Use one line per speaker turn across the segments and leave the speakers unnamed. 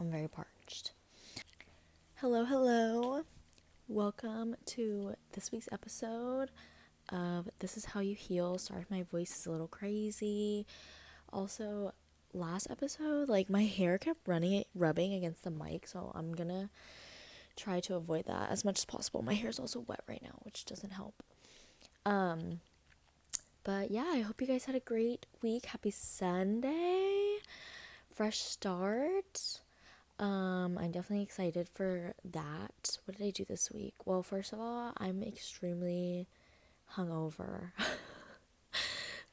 I'm very parched. Hello, hello. Welcome to this week's episode of This Is How You Heal. Sorry if my voice is a little crazy. Also, last episode, my hair kept rubbing against the mic, so I'm gonna try to avoid that as much as possible. My hair is also wet right now, which doesn't help. But yeah, I hope you guys had a great week. Happy Sunday. Fresh start. I'm definitely excited for that. What did I do this week? Well, first of all, I'm extremely hungover.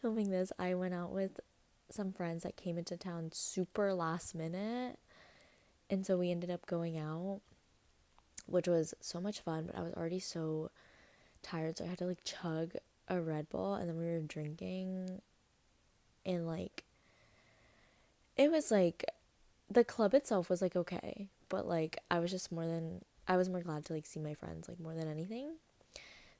Filming this, I went out with some friends that came into town super last minute, and so we ended up going out, which was so much fun, but I was already so tired, so I had to chug a Red Bull, and then we were drinking, and it was the club itself was okay, but I was more glad to see my friends more than anything.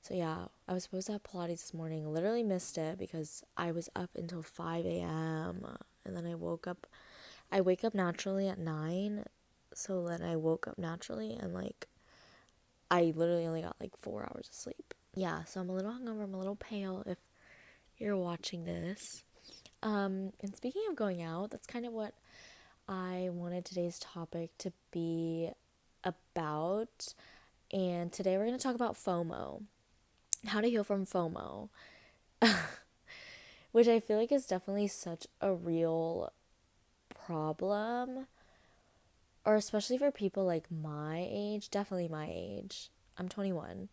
So yeah, I was supposed to have Pilates this morning. Literally missed it because I was up until 5 a.m. and then I wake up naturally at 9. So then I woke up naturally and I literally only got 4 hours of sleep. Yeah, so I'm a little hungover, I'm a little pale if you're watching this. And speaking of going out, that's kind of what I wanted today's topic to be about. And today we're going to talk about FOMO, how to heal from FOMO, which I feel is definitely such a real problem, or especially for people my age, definitely my age. I'm 21.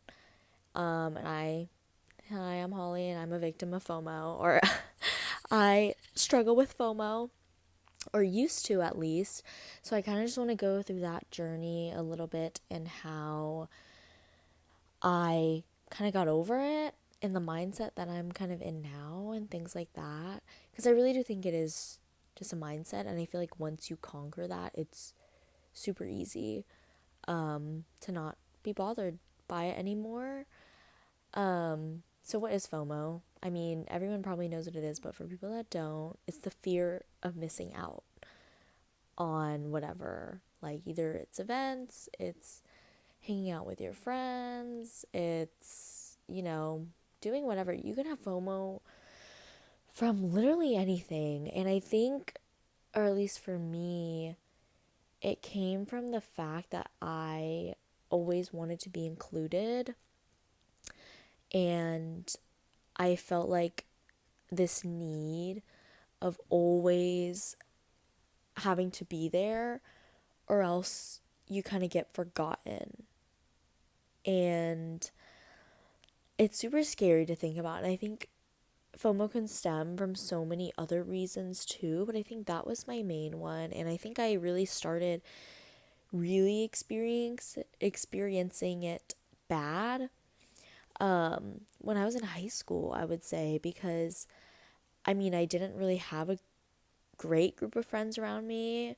And hi, I'm Holly, and I'm a victim of FOMO, or I struggle with FOMO, or used to at least. So I kind of just want to go through that journey a little bit and how I kind of got over it and the mindset that I'm kind of in now and things like that. Because I really do think it is just a mindset, and I feel once you conquer that, it's super easy to not be bothered by it anymore. So what is FOMO? I mean, everyone probably knows what it is, but for people that don't, it's the fear of missing out on whatever. Either it's events, it's hanging out with your friends, it's, doing whatever. You can have FOMO from literally anything. And I think, or at least for me, it came from the fact that I always wanted to be included, and I felt this need of always having to be there, or else you kind of get forgotten. And it's super scary to think about. And I think FOMO can stem from so many other reasons too, but I think that was my main one. And I think I really started experiencing it bad when I was in high school, I would say, because I mean, I didn't really have a great group of friends around me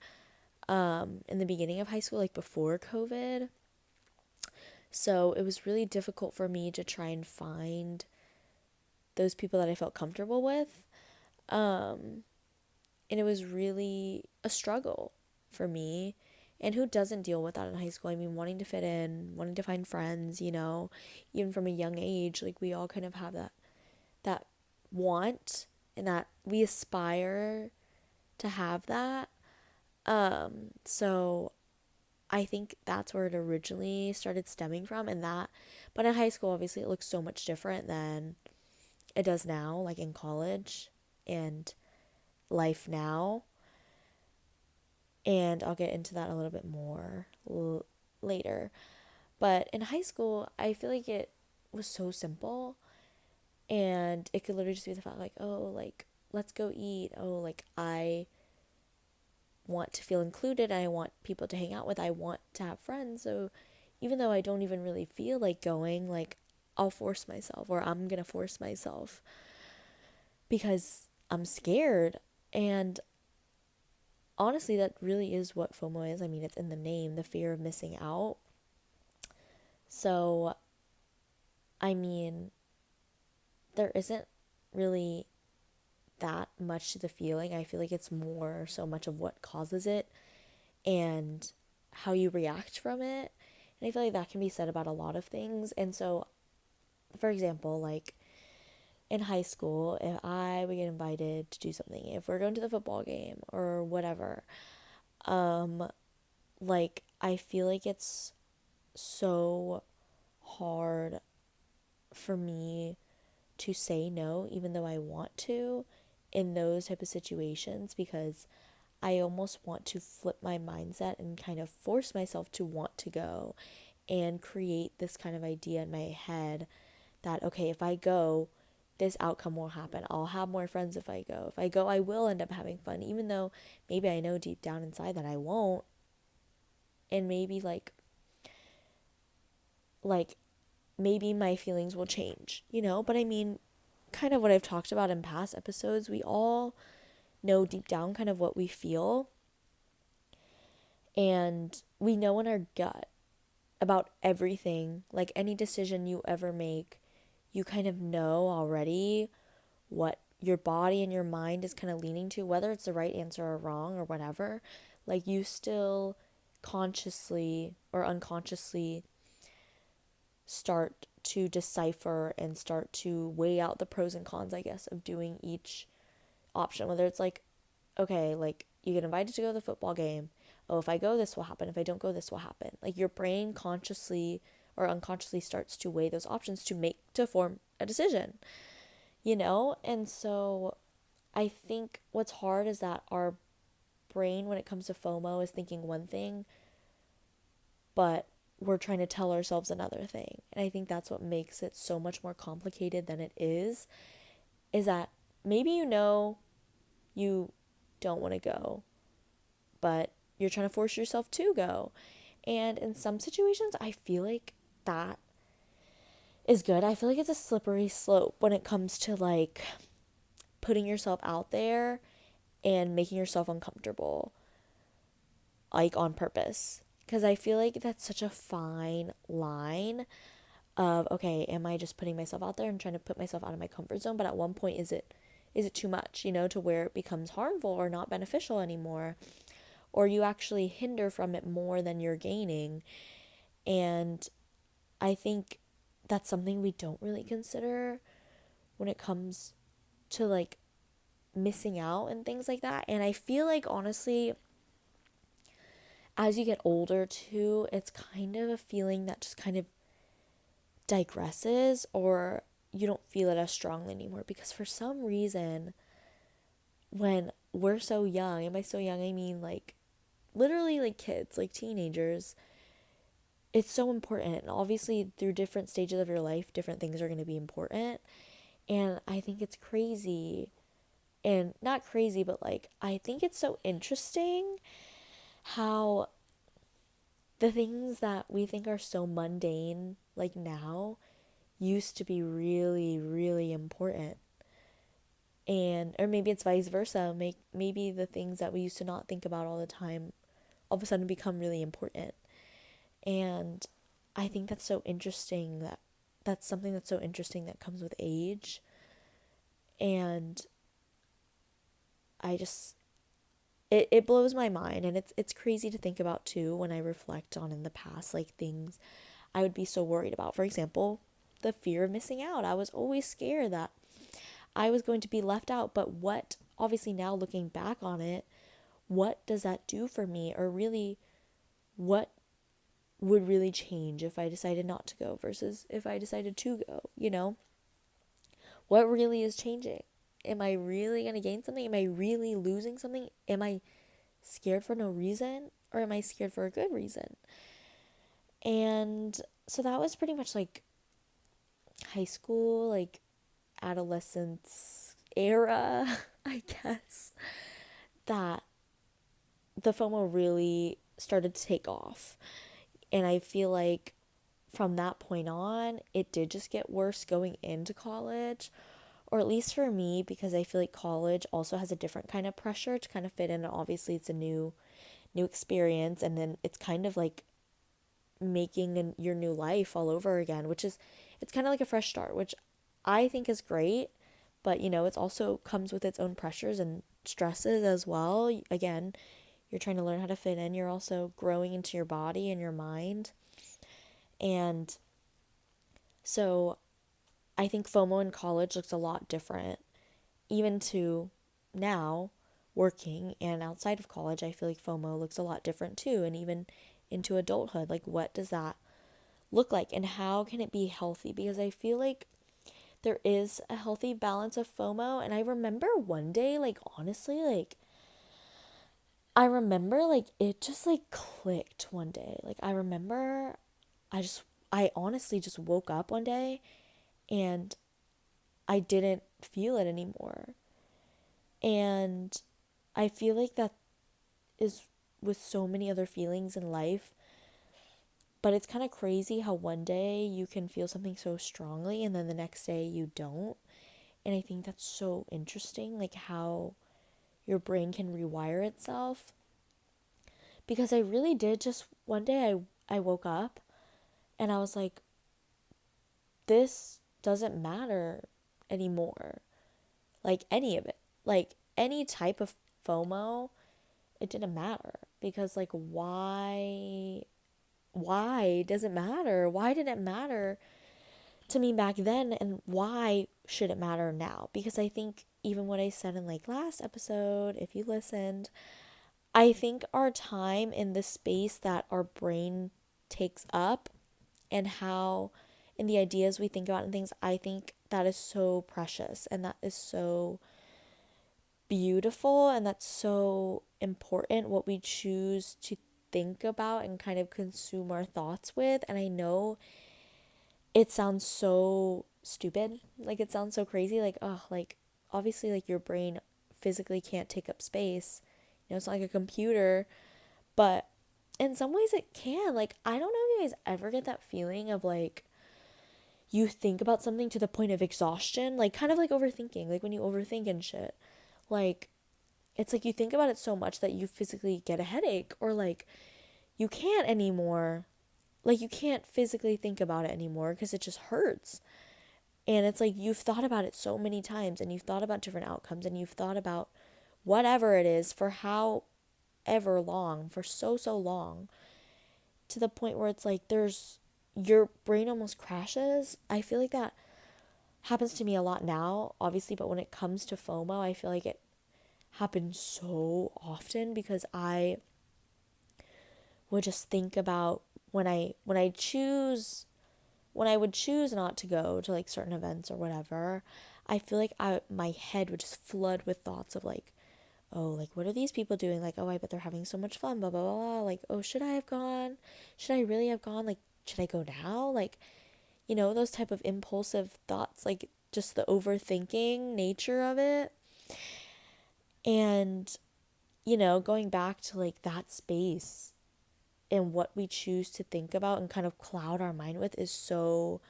in the beginning of high school, before COVID. So it was really difficult for me to try and find those people that I felt comfortable with. And it was really a struggle for me. And who doesn't deal with that in high school? I mean, wanting to fit in, wanting to find friends, even from a young age, we all kind of have that want, and that we aspire to have that. So I think that's where it originally started stemming from, but in high school, obviously, it looks so much different than it does now, in college and life now. And I'll get into that a little bit more later. But in high school, I feel it was so simple, and it could literally just be the fact let's go eat. Oh, I want to feel included, and I want people to hang out with. I want to have friends. So even though I don't even really feel like going, I'll force myself, or I'm going to force myself because I'm scared. And honestly, that really is what FOMO is. I mean, it's in the name, the fear of missing out. So, I mean, there isn't really that much to the feeling. I feel it's more so much of what causes it. and how you react from it. And I feel like that can be said about a lot of things. And so, for example, like in high school, if I would get invited to do something, if we're going to the football game or whatever, um, like I feel like it's so hard for me to say no, even though I want to, in those type of situations, because I almost want to flip my mindset and kind of force myself to want to go and create this kind of idea in my head that, okay, if I go, this outcome will happen. I'll have more friends if I go. If I go, I will end up having fun, even though maybe I know deep down inside that I won't. And maybe like maybe my feelings will change, you know? But I mean, kind of what I've talked about in past episodes, we all know deep down kind of what we feel, and we know in our gut about everything. Like any decision you ever make, you kind of know already what your body and your mind is kind of leaning to, whether it's the right answer or wrong or whatever. Like you still consciously or unconsciously start to decipher and start to weigh out the pros and cons, I guess, of doing each option. Whether it's like, okay, like you get invited to go to the football game. Oh, if I go, this will happen. If I don't go, this will happen. Like your brain consciously or unconsciously starts to weigh those options to form a decision, you know? And so I think what's hard is that our brain, when it comes to FOMO, is thinking one thing, but we're trying to tell ourselves another thing. And I think that's what makes it so much more complicated than it is that maybe you know you don't want to go, but you're trying to force yourself to go. And in some situations, I feel like that is good. I feel like it's a slippery slope when it comes to like putting yourself out there and making yourself uncomfortable, like on purpose. Because I feel like that's such a fine line of, okay, am I just putting myself out there and trying to put myself out of my comfort zone? But at one point, is it too much, you know, to where it becomes harmful or not beneficial anymore? Or you actually hinder from it more than you're gaining. And I think that's something we don't really consider when it comes to like missing out and things like that. And I feel like honestly, as you get older too, it's kind of a feeling that just kind of digresses, or you don't feel it as strongly anymore, because for some reason when we're so young, and by so young I mean like literally like kids, like teenagers, it's so important. And obviously through different stages of your life, different things are going to be important. And I think it's crazy, and not crazy, but like I think it's so interesting how the things that we think are so mundane like now used to be really really important. And or maybe it's vice versa, maybe the things that we used to not think about all the time all of a sudden become really important. And I think that's so interesting, that's something that's so interesting that comes with age. And I just it blows my mind, and it's crazy to think about too when I reflect on in the past, like things I would be so worried about. For example, the fear of missing out. I was always scared that I was going to be left out. But what, obviously now looking back on it, what does that do for me? Or really, what would really change if I decided not to go versus if I decided to go, you know? What really is changing? Am I really going to gain something? Am I really losing something? Am I scared for no reason, or am I scared for a good reason? And so that was pretty much like high school, like adolescence era, I guess, that the FOMO really started to take off. And I feel like from that point on, it did just get worse going into college, or at least for me, because I feel like college also has a different kind of pressure to kind of fit in. And obviously, it's a new experience, and then it's kind of like making your new life all over again, which is, it's kind of like a fresh start, which I think is great. But you know, it's also comes with its own pressures and stresses as well. Again, you're trying to learn how to fit in, you're also growing into your body and your mind. And so I think FOMO in college looks a lot different, even to now working and outside of college. I feel like FOMO looks a lot different too. And even into adulthood, like what does that look like and how can it be healthy? Because I feel like there is a healthy balance of FOMO. And I remember one day, like, honestly, like, I remember, like, it just, like, clicked one day. Like, I remember I honestly just woke up one day and I didn't feel it anymore. And I feel like that is with so many other feelings in life. But it's kind of crazy how one day you can feel something so strongly and then the next day you don't. And I think that's so interesting, like how your brain can rewire itself. Because I really did just one day I woke up and I was like, this doesn't matter anymore. Like any of it. Like any type of FOMO, it didn't matter. Because like why does it matter? Why did it matter to me back then and why should it matter now? Because I think even what I said in like last episode, if you listened, I think our time in the space that our brain takes up and how and the ideas we think about and things, I think that is so precious and that is so beautiful and that's so important what we choose to think about and kind of consume our thoughts with. And I know it sounds so stupid. Like it sounds so crazy. Like, oh, like obviously like your brain physically can't take up space. You know, it's not like a computer, but in some ways it can. Like, I don't know if you guys ever get that feeling of like you think about something to the point of exhaustion, like kind of like overthinking, like when you overthink and shit. Like it's like you think about it so much that you physically get a headache or like you can't anymore. Like you can't physically think about it anymore because it just hurts. And it's like you've thought about it so many times and you've thought about different outcomes and you've thought about whatever it is for however long, for so long, to the point where it's like there's your brain almost crashes. I feel like that happens to me a lot now, obviously, but when it comes to FOMO, I feel like it happens so often because I would just think about when I would choose not to go to like certain events or whatever, I feel like my head would just flood with thoughts of like, oh, like what are these people doing? Like, oh, I bet they're having so much fun, blah blah blah. Blah. Like, oh, should I have gone? Should I really have gone? Like, should I go now? Like, you know, those type of impulsive thoughts, like just the overthinking nature of it. And, you know, going back to like that space and what we choose to think about and kind of cloud our mind with is so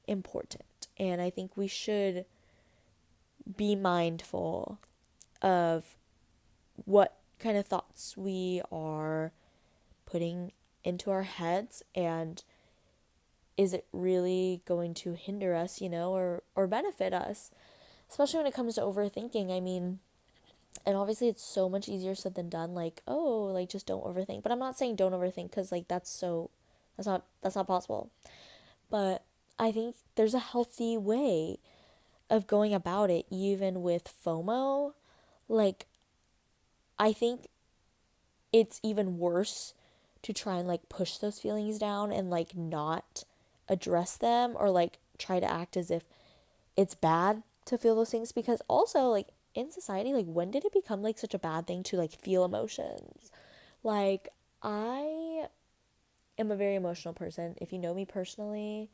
important. And I think we should be mindful of what kind of thoughts we are putting into our heads and is it really going to hinder us, you know, or benefit us, especially when it comes to overthinking. I mean, and obviously it's so much easier said than done, like, oh, like just don't overthink. But I'm not saying don't overthink because like that's not possible. But I think there's a healthy way of going about it, even with FOMO. Like, I think it's even worse to try and like push those feelings down and like not address them or like try to act as if it's bad to feel those things, because also like in society, like when did it become like such a bad thing to like feel emotions? Like I am a very emotional person. If you know me personally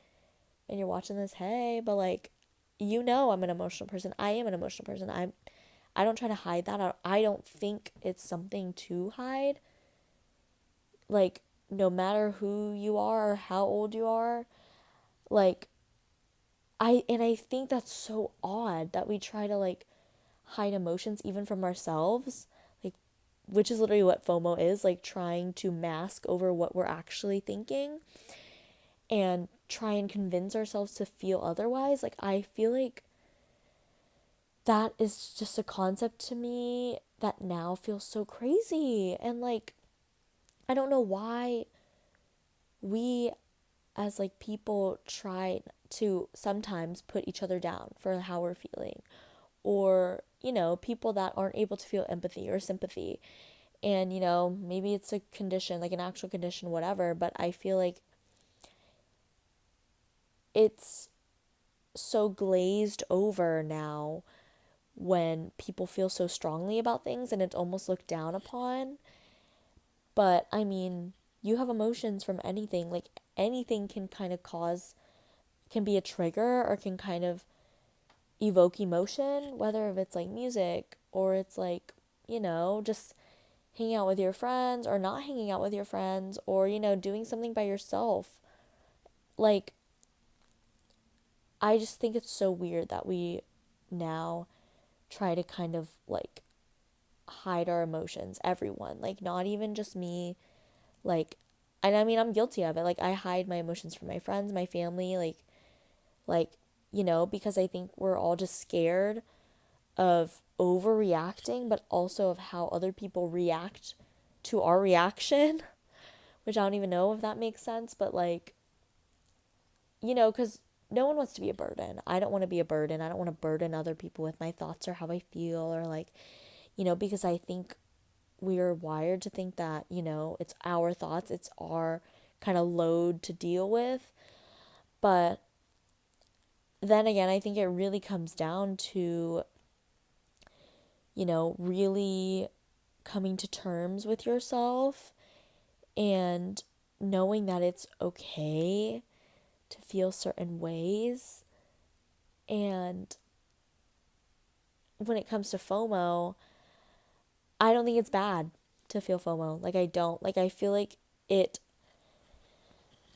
and you're watching this, hey, but like you know I'm an emotional person. I am an emotional person. I don't try to hide that. I don't think it's something to hide. Like no matter who you are or how old you are, like I think that's so odd that we try to like hide emotions even from ourselves. Like which is literally what FOMO is, like trying to mask over what we're actually thinking and try and convince ourselves to feel otherwise. Like I feel like that is just a concept to me that now feels so crazy. And like, I don't know why we as like people try to sometimes put each other down for how we're feeling, or people that aren't able to feel empathy or sympathy. And maybe it's a condition, like an actual condition, whatever, but I feel like it's so glazed over now when people feel so strongly about things and it's almost looked down upon. But I mean, you have emotions from anything. Like anything can kind of can be a trigger or can kind of evoke emotion, whether if it's like music or it's like, just hanging out with your friends or not hanging out with your friends, or, doing something by yourself. Like, I just think it's so weird that we now try to kind of like hide our emotions, everyone, like not even just me, like, and I mean, I'm guilty of it. Like, I hide my emotions from my friends, my family, like, because I think we're all just scared of overreacting, but also of how other people react to our reaction, which I don't even know if that makes sense, but like, because no one wants to be a burden. I don't want to be a burden. I don't want to burden other people with my thoughts or how I feel, or like, because I think we are wired to think that, it's our thoughts, it's our kind of load to deal with. But then again, I think it really comes down to, really coming to terms with yourself and knowing that it's okay to feel certain ways. And when it comes to FOMO, I don't think it's bad to feel FOMO. Like, I don't. Like, I feel like it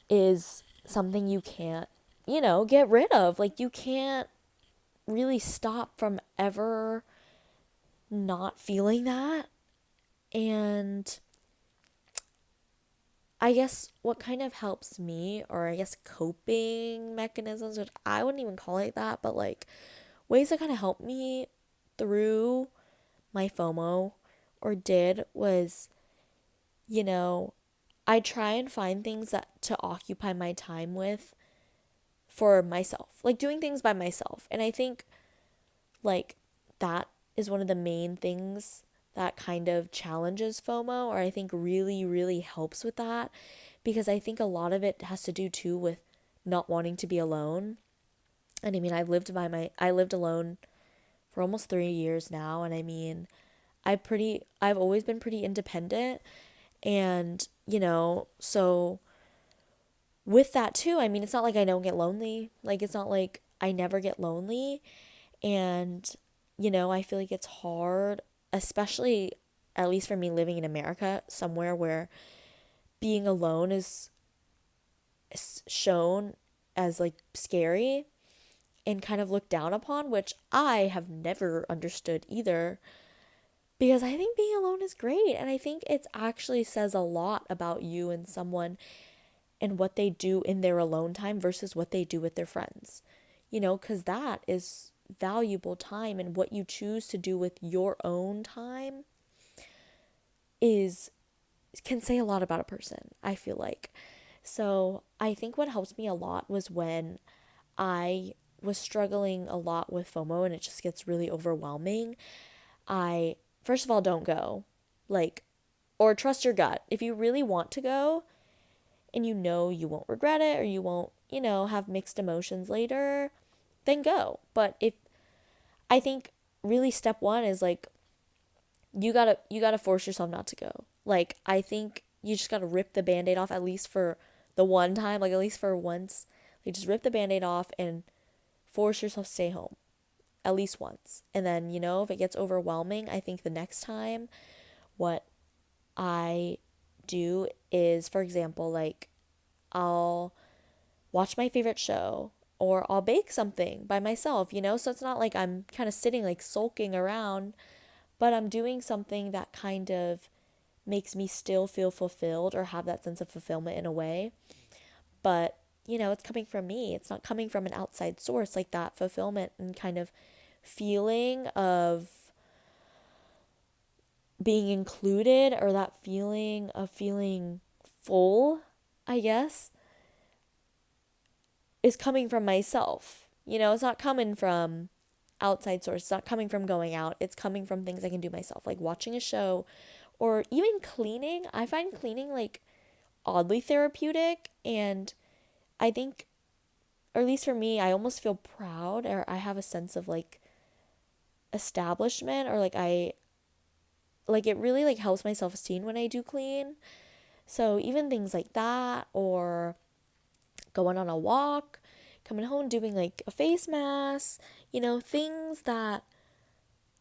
is something you can't, get rid of. Like, you can't really stop from ever not feeling that. And I guess what kind of helps me, or I guess coping mechanisms, which I wouldn't even call it that, but like ways that kind of help me through my FOMO, or did, was, you know, I try and find things that to occupy my time with for myself, like doing things by myself. And I think like that is one of the main things that kind of challenges FOMO, or I think really, really helps with that, because I think a lot of it has to do too with not wanting to be alone. And I mean, I lived alone for almost 3 years now. And I mean, I've always been pretty independent. And, so with that too, I mean, it's not like I don't get lonely. Like, it's not like I never get lonely. And, I feel like it's hard, especially at least for me living in America, somewhere where being alone is shown as like scary and kind of looked down upon, which I have never understood either. Because I think being alone is great. And I think it actually says a lot about you and someone and what they do in their alone time versus what they do with their friends. Because that is valuable time, and what you choose to do with your own time is can say a lot about a person, I feel like. So I think what helped me a lot was when I was struggling a lot with FOMO and it just gets really overwhelming. I, first of all, don't go. Like, or trust your gut. If you really want to go and you won't regret it, or you won't, have mixed emotions later, then go. But if, I think really step one is like, you gotta force yourself not to go. Like, I think you just gotta rip the band-aid off, at least for the one time, like at least for once. Like, just rip the band-aid off and force yourself to stay home at least once. And then, if it gets overwhelming, I think the next time what I do is, for example, like, I'll watch my favorite show, or I'll bake something by myself, So it's not like I'm kind of sitting like sulking around, but I'm doing something that kind of makes me still feel fulfilled or have that sense of fulfillment in a way. But, it's coming from me. It's not coming from an outside source, like that fulfillment and kind of feeling of being included, or that feeling of feeling full, I guess, is coming from myself. It's not coming from outside source. It's not coming from going out. It's coming from things I can do myself, like watching a show or even cleaning. I find cleaning like oddly therapeutic, and I think, or at least for me, I almost feel proud, or I have a sense of like establishment, or like it really like helps my self-esteem when I do clean. So even things like that, or going on a walk, coming home doing like a face mask, things that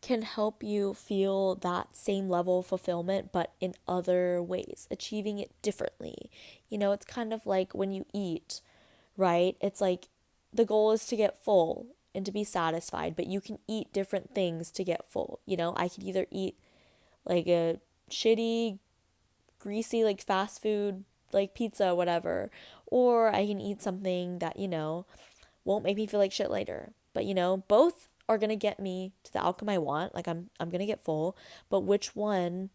can help you feel that same level of fulfillment, but in other ways, achieving it differently. It's kind of like when you eat, right? It's like the goal is to get full and to be satisfied, but you can eat different things to get full. I could either eat like a shitty, greasy, like fast food, like pizza, whatever, or I can eat something that, won't make me feel like shit later. But both are going to get me to the outcome I want. Like I'm going to get full, but which one,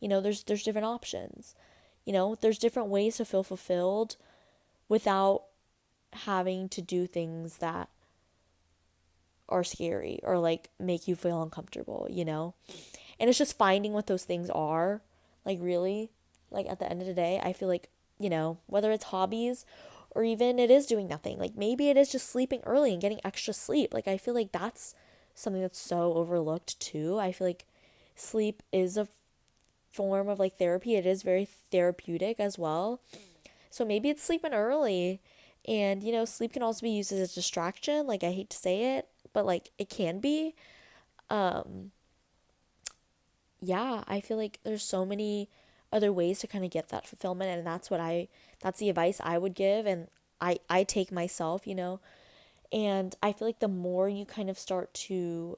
there's different options. There's different ways to feel fulfilled without having to do things that are scary or like make you feel uncomfortable. And it's just finding what those things are. Like really, like at the end of the day, I feel like, whether it's hobbies or even it is doing nothing. Like maybe it is just sleeping early and getting extra sleep. Like I feel like that's something that's so overlooked too. I feel like sleep is a form of like therapy. It is very therapeutic as well. So maybe it's sleeping early. And sleep can also be used as a distraction. Like I hate to say it, but like it can be. Um yeah, I feel like there's so many other ways to kind of get that fulfillment, and that's the advice I would give, and I take myself. And I feel like the more you kind of start to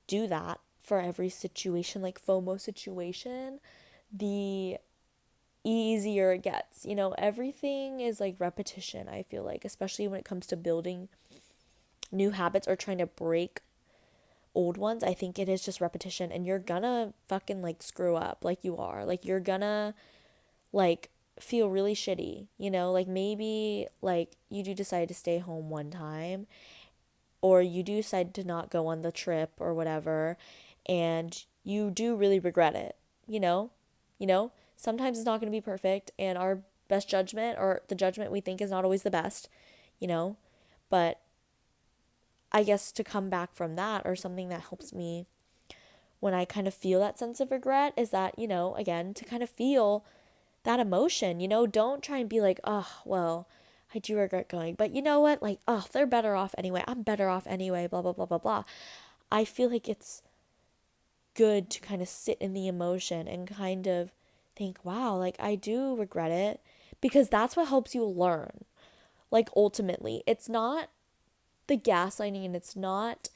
do that for every situation, like FOMO situation, the easier it gets. Everything is like repetition, I feel like, especially when it comes to building new habits or trying to break old ones. I think it is just repetition, and you're gonna fucking like screw up, like you are. Like you're gonna like feel really shitty. Like maybe like you do decide to stay home one time, or you do decide to not go on the trip or whatever, and you do really regret it. Sometimes it's not going to be perfect, and our best judgment, or the judgment we think, is not always the best. you know but I guess to come back from that, or something that helps me when I kind of feel that sense of regret, is that, again, to kind of feel that emotion. Don't try and be like, oh, well, I do regret going, but you know what? Like, oh, they're better off anyway. I'm better off anyway, blah, blah, blah, blah, blah. I feel like it's good to kind of sit in the emotion and kind of think, wow, like I do regret it, because that's what helps you learn. Like, ultimately, it's not the gaslighting, and it's not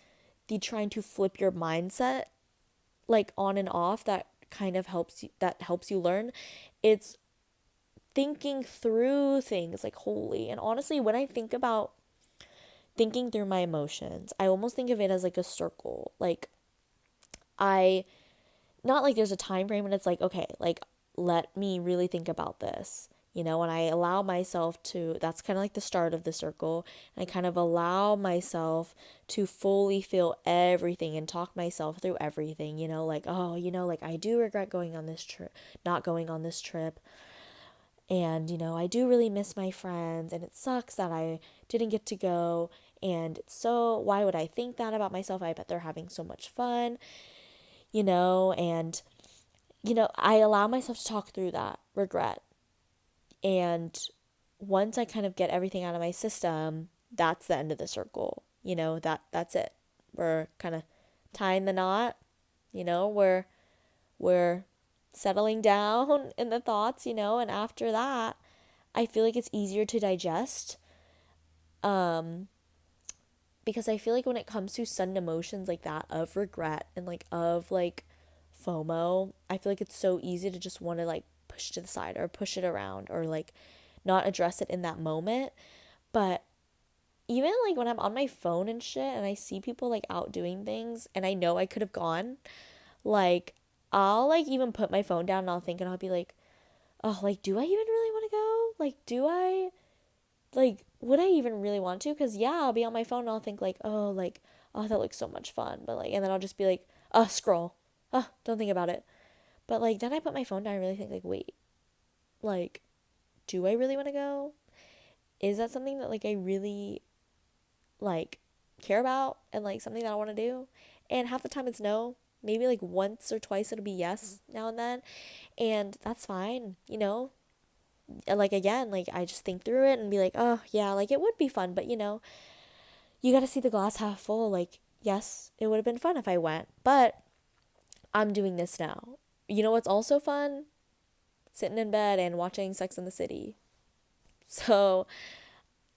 the trying to flip your mindset like on and off that kind of helps you learn. It's thinking through things like wholly. And honestly, when I think about thinking through my emotions, I almost think of it as like a circle. Like I not like there's a time frame and it's like, okay, like let me really think about this. And I allow myself to, that's kind of like the start of the circle. And I kind of allow myself to fully feel everything and talk myself through everything, like, oh, like I do regret going on this trip, not going on this trip. And, I do really miss my friends, and it sucks that I didn't get to go. And so, why would I think that about myself? I bet they're having so much fun, and, I allow myself to talk through that regret. And once I kind of get everything out of my system, that's the end of the circle. That's it. We're kind of tying the knot, we're settling down in the thoughts, and after that, I feel like it's easier to digest. Um, because I feel like when it comes to sudden emotions like that of regret and like of like FOMO, I feel like it's so easy to just want to like push to the side or push it around or like not address it in that moment. But even like when I'm on my phone and shit and I see people like out doing things and I know I could have gone, like I'll like even put my phone down and I'll think and I'll be like, oh, like do I even really want to go? Like do I like would I even really want to? Cuz yeah, I'll be on my phone and I'll think like, oh, that looks so much fun. But like and then I'll just be like, oh, scroll. Oh, don't think about it. But like then I put my phone down and really think like, wait, like do I really want to go? Is that something that like I really like care about and like something that I want to do? And half the time it's no. Maybe like once or twice it'll be yes now and then. And that's fine, you know? And like again, like I just think through it and be like, oh yeah, like it would be fun, but you got to see the glass half full. Like, yes, it would have been fun if I went, but I'm doing this now. You know what's also fun? Sitting in bed and watching Sex in the City. So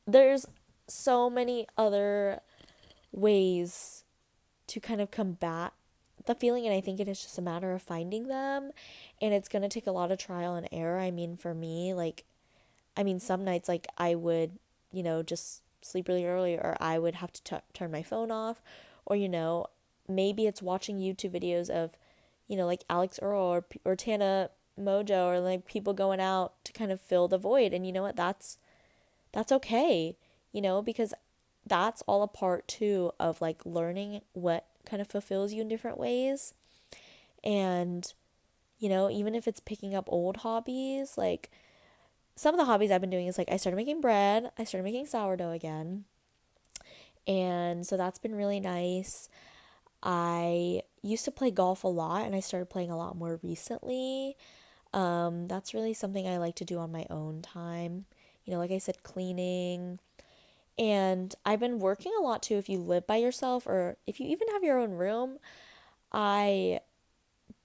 there's so many other ways to kind of combat the feeling, and I think it is just a matter of finding them, and it's going to take a lot of trial and error. I mean, for me, like some nights like I would, just sleep really early, or I would have to turn my phone off, or maybe it's watching YouTube videos of, like Alex Earl or Tana Mojo, or like people going out to kind of fill the void. And you know what? That's okay, because that's all a part too of like learning what kind of fulfills you in different ways. And, even if it's picking up old hobbies, like some of the hobbies I've been doing is like I started making bread, I started making sourdough again. And so that's been really nice. I used to play golf a lot and I started playing a lot more recently. That's really something I like to do on my own time. Like I said, cleaning. And I've been working a lot too if you live by yourself or if you even have your own room. I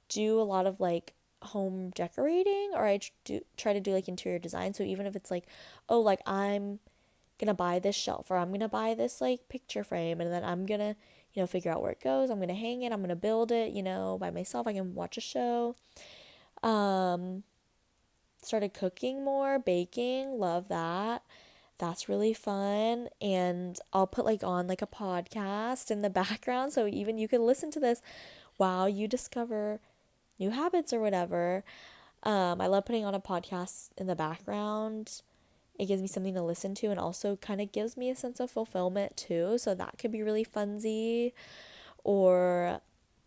do a lot of like home decorating, or I do try to do like interior design. So even if it's like, oh, like I'm gonna buy this shelf or I'm gonna buy this like picture frame and then I'm gonna, figure out where it goes. I'm gonna hang it, I'm gonna build it, by myself. I can watch a show. Um, Started cooking more, baking, love that. That's really fun. And I'll put like on like a podcast in the background so even you can listen to this while you discover new habits or whatever. I love putting on a podcast in the background. It gives me something to listen to and also kind of gives me a sense of fulfillment too. So that could be really funsy. Or,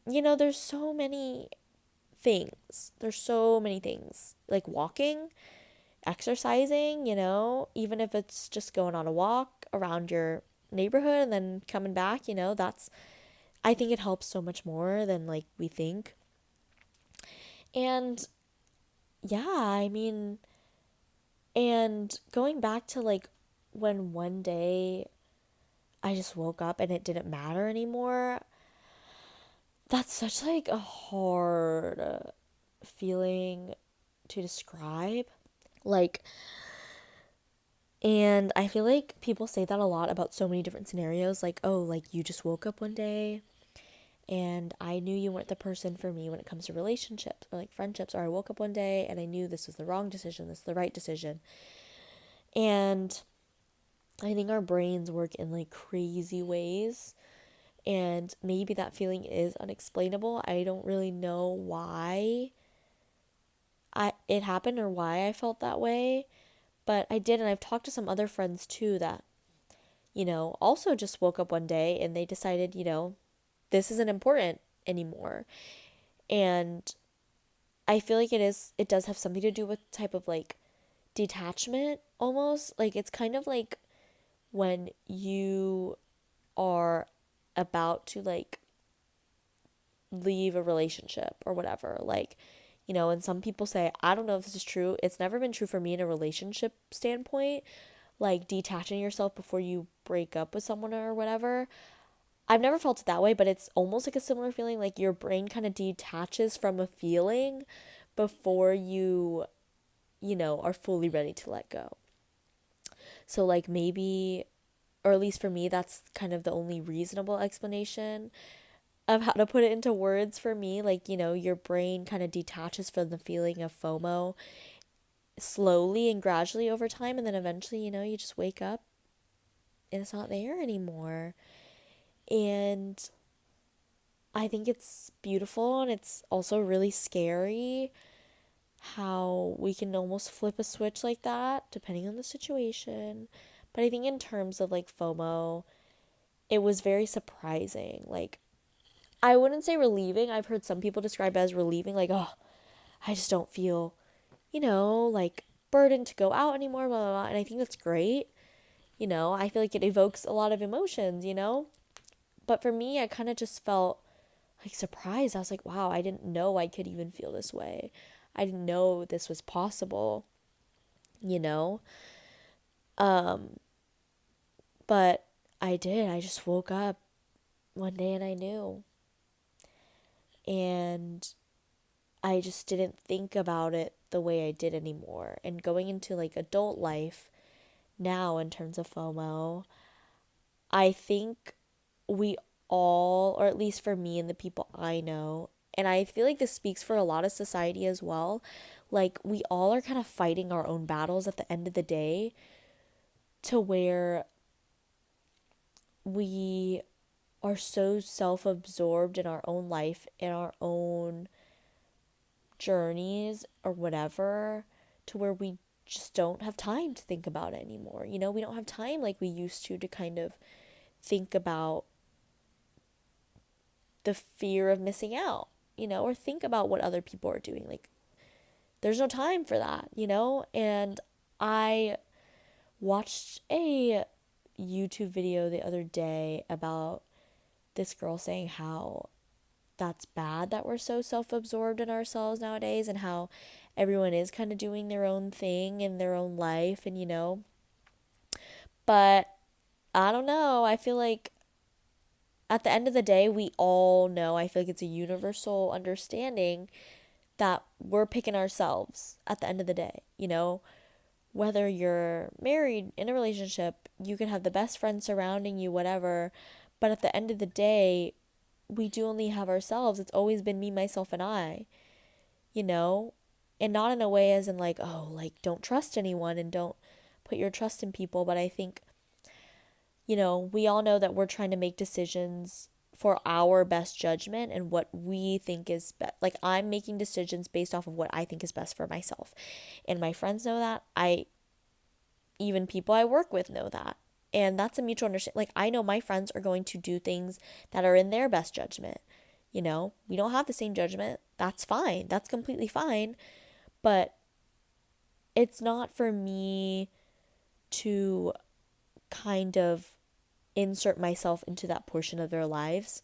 there's so many things. There's so many things. Like walking, exercising, even if it's just going on a walk around your neighborhood and then coming back, I think it helps so much more than like we think. And yeah, I mean, and going back to like when one day I just woke up and it didn't matter anymore, that's such like a hard feeling to describe. Like, and I feel like people say that a lot about so many different scenarios. Like, oh, like you just woke up one day and I knew you weren't the person for me when it comes to relationships or like friendships. Or I woke up one day and I knew this was the wrong decision, this is the right decision. And I think our brains work in like crazy ways. And maybe that feeling is unexplainable. I don't really know why it happened or why I felt that way. But I did, and I've talked to some other friends too that, also just woke up one day and they decided, this isn't important anymore. And I feel like it does have something to do with type of like detachment almost. Like it's kind of like when you are about to like leave a relationship or whatever. Like, and some people say, I don't know if this is true. It's never been true for me in a relationship standpoint, like detaching yourself before you break up with someone or whatever. I've never felt it that way, but it's almost like a similar feeling. Like your brain kind of detaches from a feeling before you, are fully ready to let go. So, like, maybe, or at least for me, that's kind of the only reasonable explanation of how to put it into words for me. Like, your brain kind of detaches from the feeling of FOMO slowly and gradually over time. And then eventually, you just wake up and it's not there anymore. And I think it's beautiful, and it's also really scary how we can almost flip a switch like that depending on the situation. But I think in terms of like FOMO, it was very surprising. Like, I wouldn't say relieving. I've heard some people describe it as relieving, like, oh, I just don't feel, like burdened to go out anymore, blah, blah, blah. And I think that's great. I feel like it evokes a lot of emotions. But for me, I kind of just felt like surprised. I was like, wow, I didn't know I could even feel this way. I didn't know this was possible, you know? Um, but I did. I just woke up one day and I knew. And I just didn't think about it the way I did anymore. And going into like adult life now in terms of FOMO, I think we all, or at least for me and the people I know, and I feel like this speaks for a lot of society as well, like we all are kind of fighting our own battles at the end of the day, to where we are so self absorbed in our own life, in our own journeys, or whatever, to where we just don't have time to think about it anymore. We don't have time like we used to kind of think about the fear of missing out, or think about what other people are doing. Like, there's no time for that. And I watched a YouTube video the other day about this girl saying how that's bad that we're so self absorbed in ourselves nowadays, and how everyone is kind of doing their own thing in their own life, and. But I don't know. I feel like at the end of the day, we all know, I feel like it's a universal understanding that we're picking ourselves at the end of the day. Whether you're married, in a relationship, you can have the best friends surrounding you, whatever. But at the end of the day, we do only have ourselves. It's always been me, myself, and I, you know? And not in a way as in like, oh, like, don't trust anyone and don't put your trust in people. But I think, we all know that we're trying to make decisions for our best judgment and what we think is best. Like, I'm making decisions based off of what I think is best for myself. And my friends know that. Even people I work with know that. And that's a mutual understanding. Like, I know my friends are going to do things that are in their best judgment. We don't have the same judgment. That's fine. That's completely fine. But it's not for me to kind of insert myself into that portion of their lives.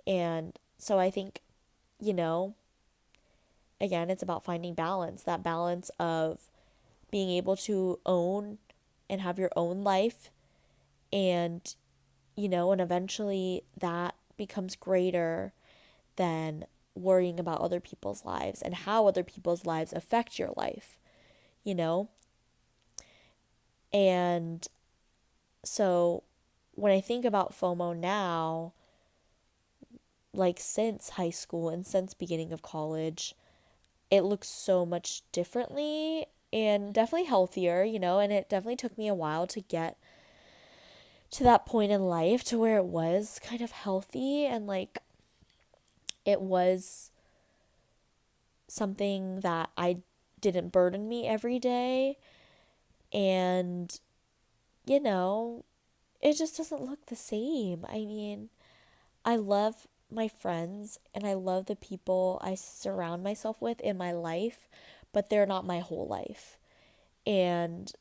And so I think, you know, again, it's about finding balance, that balance of being able to own and have your own life, and and eventually that becomes greater than worrying about other people's lives and how other people's lives affect your life, you know? And so when I think about FOMO now, like since high school and since beginning of college, it looks so much differently and definitely healthier, and it definitely took me a while to get to that point in life to where it was kind of healthy, and like it was something that I didn't burden me every day. And it just doesn't look the same. I mean, I love my friends and I love the people I surround myself with in my life, but they're not my whole life. And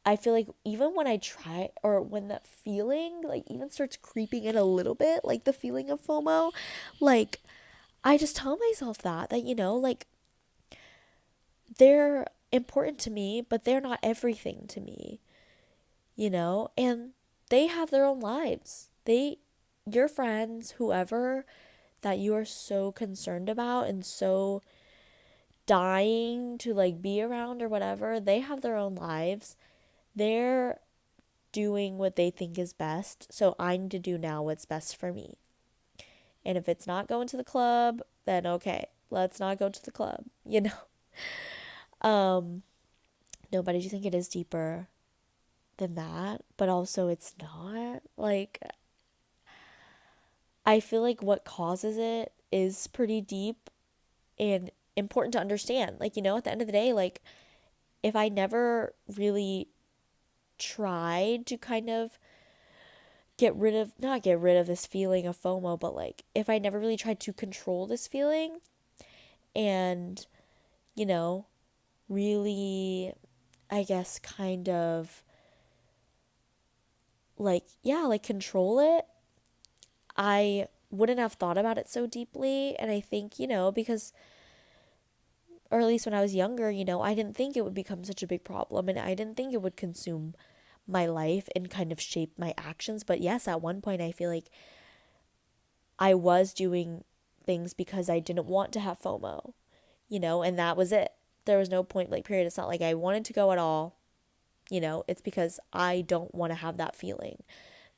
I feel like even when I try, or when that feeling like even starts creeping in a little bit, like the feeling of FOMO, like I just tell myself that like they're important to me, but they're not everything to me, and they have their own lives. Your friends, whoever that you are so concerned about and so dying to like be around or whatever, they have their own lives. They're doing what they think is best. So I need to do now what's best for me. And if it's not going to the club, then okay, let's not go to the club. No, but I do think it is deeper than that, but also it's not. Like, I feel like what causes it is pretty deep and important to understand. Like, at the end of the day, like, if I never really tried to kind of not get rid of this feeling of FOMO, but like, if I never really tried to control this feeling and, you know, really, I guess, kind of like, yeah, like control it, I wouldn't have thought about it so deeply. And I think, because, or at least when I was younger, I didn't think it would become such a big problem and I didn't think it would consume my life and kind of shape my actions. But yes, at one point, I feel like I was doing things because I didn't want to have FOMO, and that was it. There was no point, like, period. It's not like I wanted to go at all, it's because I don't want to have that feeling,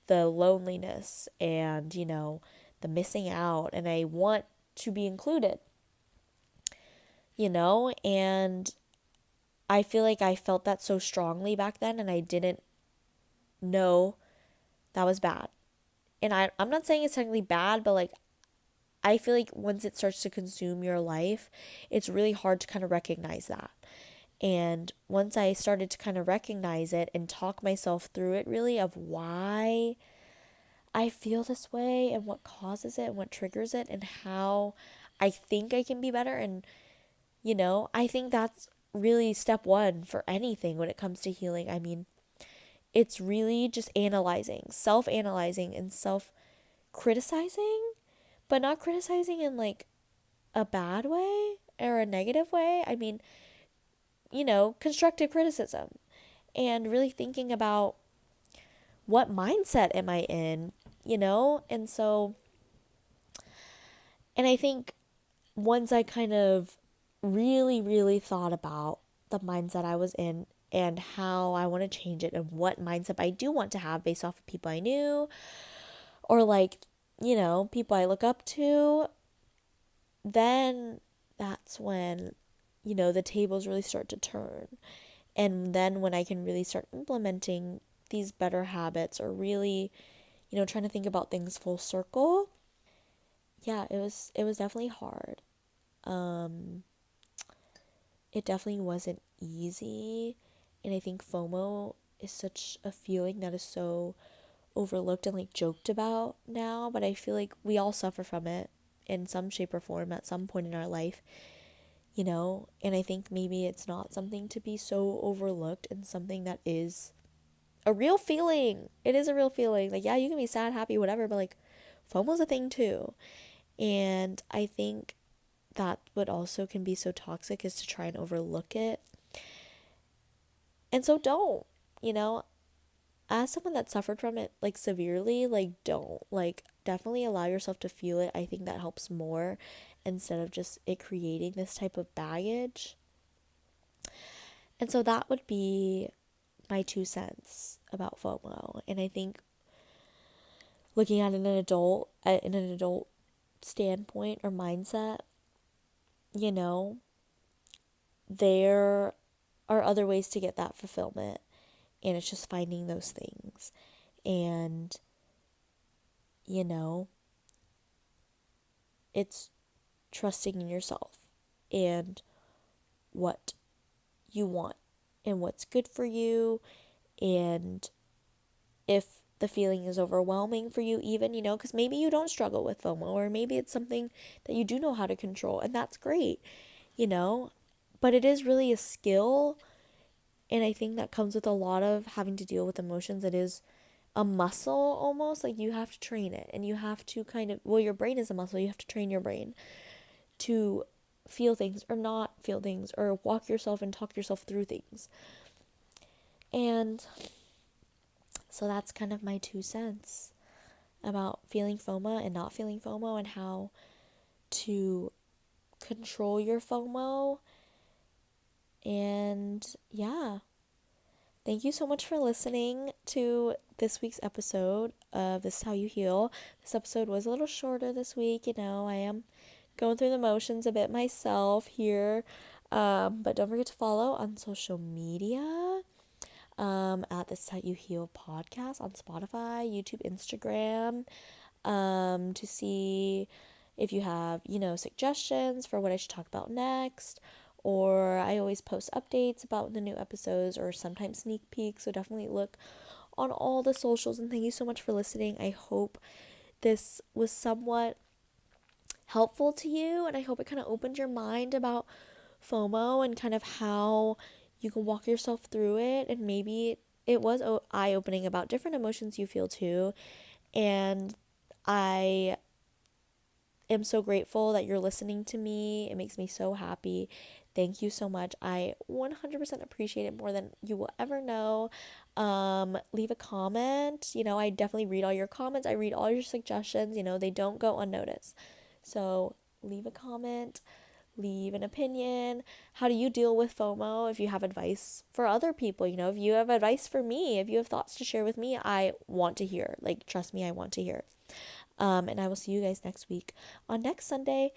the loneliness and, the missing out, and I want to be included, and I feel like I felt that so strongly back then and I didn't know that was bad. And I'm not saying it's technically bad, but like, I feel like once it starts to consume your life, it's really hard to kind of recognize that. And once I started to kind of recognize it and talk myself through it, really, of why I feel this way and what causes it and what triggers it and how I think I can be better. And, I think that's really step one for anything when it comes to healing. I mean, it's really just self analyzing, and self criticizing, but not criticizing in like a bad way or a negative way. I mean, constructive criticism and really thinking about what mindset am I in, And so, and I think once I kind of really, really thought about the mindset I was in and how I want to change it and what mindset I do want to have based off of people I knew or like, people I look up to, then that's when, the tables really start to turn. And then when I can really start implementing these better habits or really, trying to think about things full circle, yeah, it was definitely hard. Um it definitely wasn't easy, and I think FOMO is such a feeling that is so overlooked and like joked about now, but I feel like we all suffer from it in some shape or form at some point in our life, and I think maybe it's not something to be so overlooked and something that is a real feeling. It is a real feeling. Like, yeah, you can be sad, happy, whatever, but like FOMO's a thing too. And I think that what also can be so toxic is to try and overlook it. And so don't, you know, as someone that suffered from it like severely, like don't, like definitely allow yourself to feel it. I think that helps more instead of just it creating this type of baggage. And so that would be my 2 cents about FOMO. And I think looking at in an adult standpoint or mindset, you know, there are other ways to get that fulfillment, and it's just finding those things. And you know, it's trusting in yourself and what you want and what's good for you. And if the feeling is overwhelming for you, even, because maybe you don't struggle with FOMO, or maybe it's something that you do know how to control, and that's great, you know, but it is really a skill. And I think that comes with a lot of having to deal with emotions. It is a muscle almost, like you have to train it, and you have to kind of, well, your brain is a muscle, you have to train your brain to feel things or not feel things, or walk yourself and talk yourself through things. And so that's kind of my 2 cents about feeling FOMO and not feeling FOMO, and how to control your FOMO. And yeah, thank you so much for listening to this week's episode of This Is How You Heal. This episode was a little shorter this week. I am going through the motions a bit myself here. But don't forget to follow on social media. at This Is How You Heal podcast on Spotify, YouTube, Instagram, to see if you have, suggestions for what I should talk about next. Or I always post updates about the new episodes or sometimes sneak peeks. So definitely look on all the socials. And thank you so much for listening. I hope this was somewhat helpful to you. And I hope it kind of opened your mind about FOMO and kind of how you can walk yourself through it. And maybe it was eye opening about different emotions you feel too. And I am so grateful that you're listening to me. It makes me so happy. Thank you so much. I 100% appreciate it more than you will ever know. Leave a comment. I definitely read all your comments. I read all your suggestions. They don't go unnoticed. So leave a comment, leave an opinion. How do you deal with FOMO? If you have advice for other people, if you have advice for me, if you have thoughts to share with me, I want to hear. Like, trust me, I want to hear. And I will see you guys next week on next Sunday.